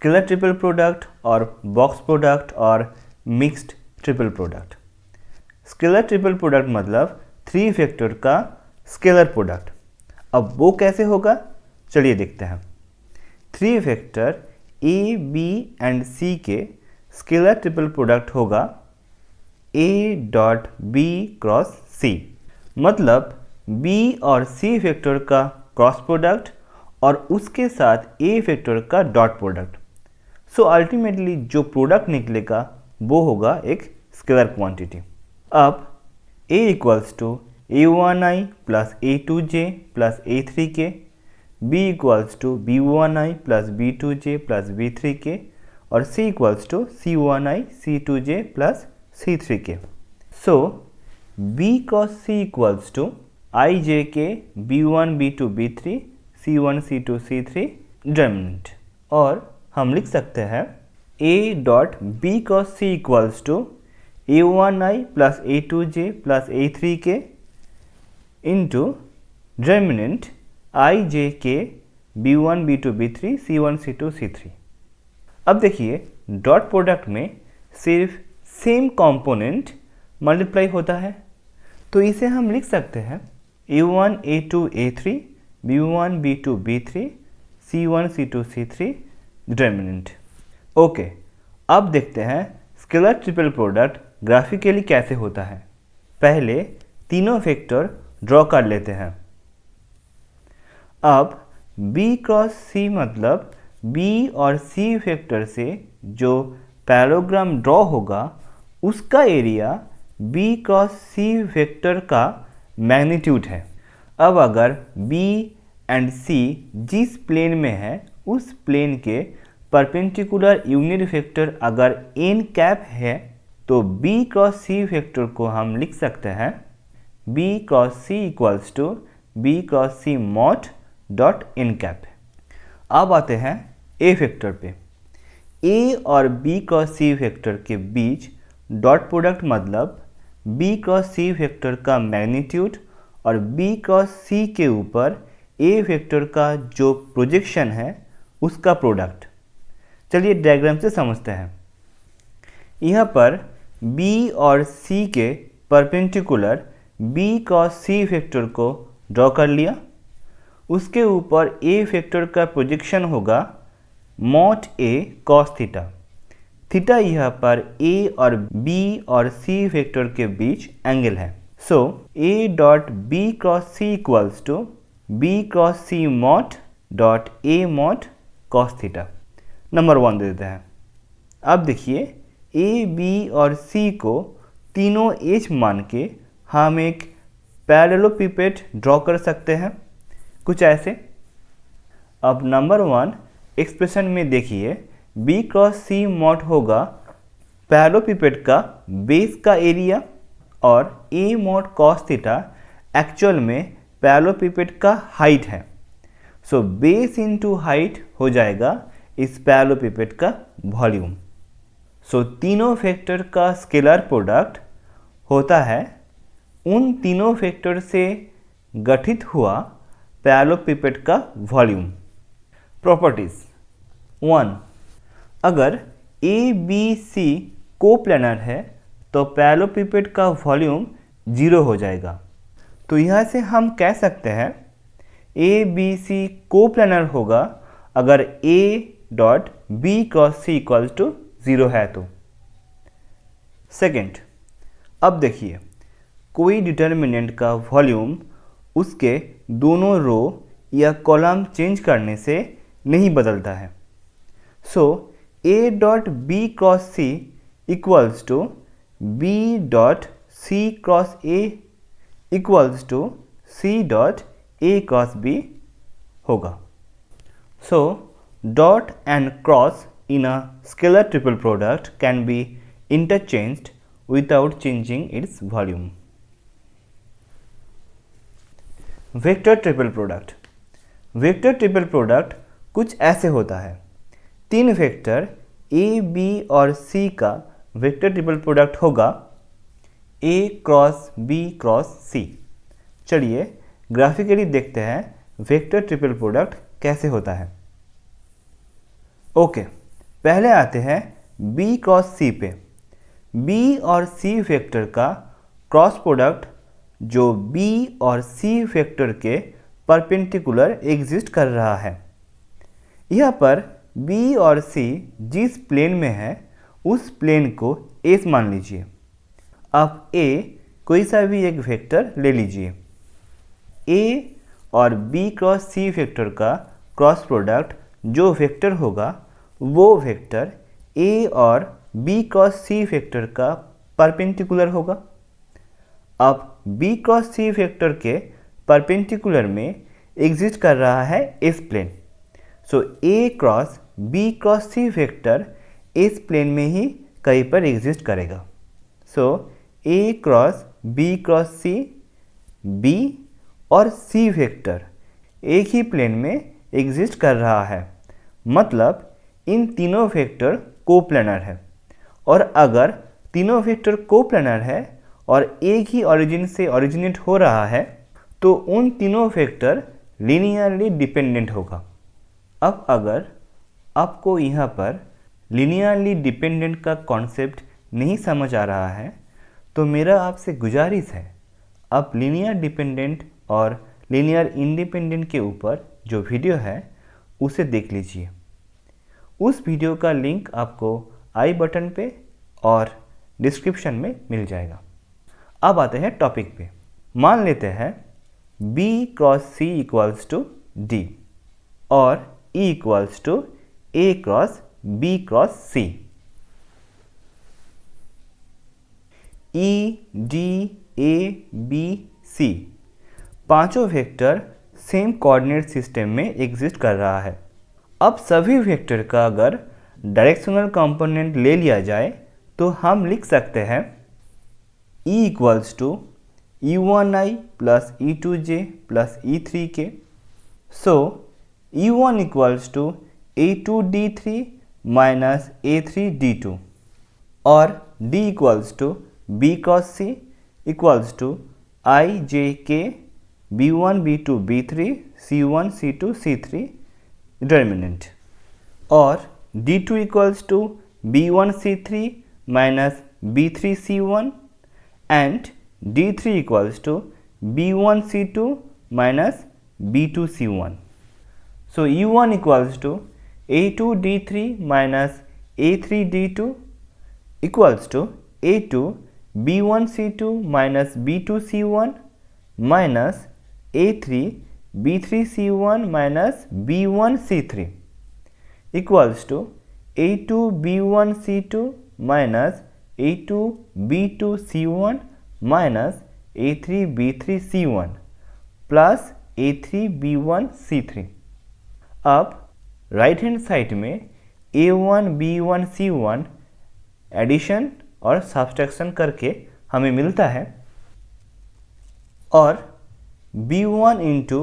Scalar triple product और box product और mixed triple product. Scalar triple product मतलब 3 factor का स्केलर प्रोडक्ट। अब वो कैसे होगा, चलिए देखते हैं। 3 factor A, B and C के स्केलर ट्रिपल प्रोडक्ट होगा A dot B cross C, मतलब B और C फैक्टर का क्रॉस प्रोडक्ट और उसके साथ A फैक्टर का डॉट प्रोडक्ट। सो अल्टीमेटली जो प्रोडक्ट निकलेगा वो होगा एक स्केलर क्वांटिटी। अब A equals to A1i plus A2j plus A3k, B equals to B1i plus B2j plus B3k और C equals to C1i C2j plus C3k। So B cross C equals to ijk B1 B2 B3 C1 C2 C3 determinant, और हम लिख सकते हैं A dot B cross C equals to A1i plus A2j plus A3k into determinant ijk B1 B2 B3 C1 C2 C3। अब देखिए dot product में सिर्फ same component multiply होता है, तो इसे हम लिख सकते हैं A1 A2 A3 B1 B2 B3 C1 C2 C3 determinant. Okay, अब देखते हैं स्केलर ट्रिपल प्रोडक्ट ग्राफिकली कैसे होता है। पहले तीनों फैक्टर ड्रॉ कर लेते हैं। अब B क्रॉस C मतलब B और C फैक्टर से जो पैरेललोग्राम ड्रॉ होगा उसका area B cross C factor का मैग्नीट्यूड है। अब अगर B एंड C जिस प्लेन में है उस प्लेन के परपेंडिकुलर यूनिट वेक्टर अगर n कैप है तो B क्रॉस C वेक्टर को हम लिख सकते हैं B cross C equals to B cross C mod dot n cap. अब आते हैं A वेक्टर पे। A और B क्रॉस C वेक्टर के बीच डॉट प्रोडक्ट मतलब B क्रॉस C वेक्टर का मैग्नीट्यूड और B क्रॉस C के ऊपर A वेक्टर का जो प्रोजेक्शन है उसका प्रोडक्ट। चलिए डायग्राम से समझते हैं। यहाँ पर B और C के perpendicular B cross C vector को ड्रॉ कर लिया, उसके ऊपर A वेक्टर का प्रोजेक्शन होगा mod A cos theta. Theta यहाँ पर A और B और C वेक्टर के बीच एंगल है। So A dot B cross C equals to B cross C mod dot A mod cos theta. Number 1 दे देते हैं। अब देखिए A, B और C को तीनों एज मान के हम एक पैरेललोपिपेड ड्रॉ कर सकते हैं कुछ ऐसे। अब नंबर 1 एक्सप्रेशन में देखिए B क्रॉस C मॉड होगा पैरेललोपिपेड का बेस का एरिया और A mod cos theta actual में पैरेललोपिपेड का हाइट है। सो बेस इंटू हाइट हो जाएगा इस पैरेललोपिपेड का वॉल्यूम। सो तीनों फैक्टर का स्केलर प्रोडक्ट होता है उन तीनों फैक्टर से गठित हुआ पैरेललोपिपेड का वॉल्यूम। प्रॉपर्टीज 1, अगर A, B, C कोप्लानर है तो पैरेललोपिपेड का वॉल्यूम 0 हो जाएगा। तो यहाँ से हम कह सकते हैं A, B, C कोप्लानर होगा अगर A dot B cross C equal to 0 है तो। सेकेंड, अब देखिए कोई डिटर्मिनेंट का वॉल्यूम उसके दोनों रो या कॉलम चेंज करने से नहीं बदलता है। So A dot B cross C equals to B dot C cross A equals to C dot A cross B होगा। So dot and cross in a scalar triple product can be interchanged without changing its volume. Vector triple product. Vector triple product कुछ ऐसे होता है। 3 vector A, B और C का vector triple product होगा A cross B cross C। चलिए graphically देखते हैं वेक्टर ट्रिपल प्रोडक्ट कैसे होता है। ओके, पहले आते हैं B क्रॉस C पे। B और C वेक्टर का क्रॉस प्रोडक्ट जो B और C वेक्टर के परपेंडिकुलर एग्जिस्ट कर रहा है। यहाँ पर B और C जिस प्लेन में है उस प्लेन को S मान लीजिए। अब A कोई सा भी एक वेक्टर ले लीजिए। A और B क्रॉस C वेक्टर का क्रॉस प्रोडक्ट जो वेक्टर होगा वो वेक्टर A और B क्रॉस C वेक्टर का परपेंडिकुलर होगा। अब B क्रॉस C वेक्टर के परपेंडिकुलर में एग्जिस्ट कर रहा है S plane. So A cross B cross C vector S plane में ही कहीं पर एग्जिस्ट करेगा। So A cross B cross C, B और C वेक्टर एक ही प्लेन में एग्जिस्ट कर रहा है, मतलब इन तीनों वेक्टर कोप्लेनर है। और अगर तीनों वेक्टर कोप्लेनर है और एक ही ओरिजिन से ओरिजिनेट हो रहा है तो उन तीनों वेक्टर लीनियरली डिपेंडेंट होगा। अब अगर आपको यहाँ पर लीनियरली डिपेंडेंट का कॉन्सेप्ट नहीं समझ आ रहा है तो मेरा आपसे गुजारिश है, आप लीनियर डिपेंडेंट और लीनियर इंडिपेंडेंट के ऊपर जो वीडियो है उसे देख लीजिए। उस वीडियो का लिंक आपको आई बटन पे और डिस्क्रिप्शन में मिल जाएगा। अब आते हैं टॉपिक पे। मान लेते हैं B cross C equals to D और E equals to A cross B cross C। E, D, A, B, C पांचों वेक्टर सेम कोऑर्डिनेट सिस्टम में एग्जिस्ट कर रहा है। अब सभी वेक्टर का अगर डायरेक्शनल कंपोनेंट ले लिया जाए तो हम लिख सकते हैं E equals to E1i plus E2j plus E3k। So E1 equals to A2D3 minus A3D2 और D equals to B cross C equals to ijk B1 B2 B3 C1 C2 C3 determinant और D2 equals to B1 C3 minus B3 C1 and D3 equals to B1 C2 minus B2 C1। So E1 equals to A2 D3 minus A3 D2 equals to A2 B1 C2 minus B2 C1 minus A3 B3 C1 minus B1 C3 equals to A2 B1 C2 minus A2 B2 C1 minus A3 B3 C1 plus A3 B1 C3। अब right hand side में A1 B1 C1 addition और subtraction करके हमें मिलता है और B1 into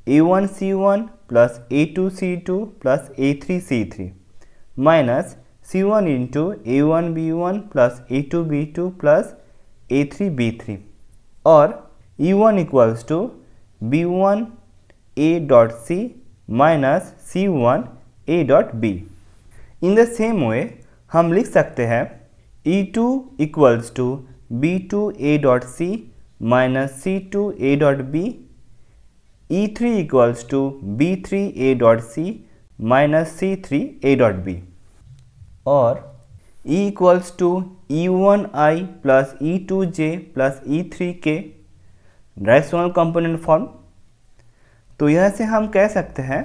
A1 C1 plus A2 C2 plus A3 C3 minus C1 into A1 B1 plus A2 B2 plus A3 B3 और E1 equals to B1 A dot C minus C1 A dot B। In the same way हम लिख सकते हैं E2 equals to B2 A dot C minus C2 A dot B, E3 equals to B3 A dot C minus C3 A dot B और E equals to E1i plus E2j plus E3k directional component form. तो यह से हम कह सकते हैं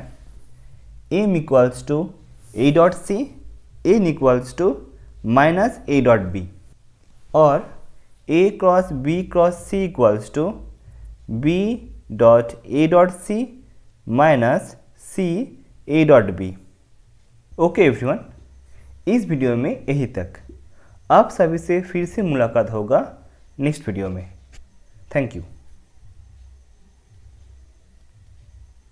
M equals to A dot C, N equals to minus A dot B और A cross B cross C equals to B dot A dot C minus C A dot B। Okay everyone, इस video में यही तक। आप सभी से फिर से मुलाकात होगा नेक्स्ट वीडियो में। Thank you.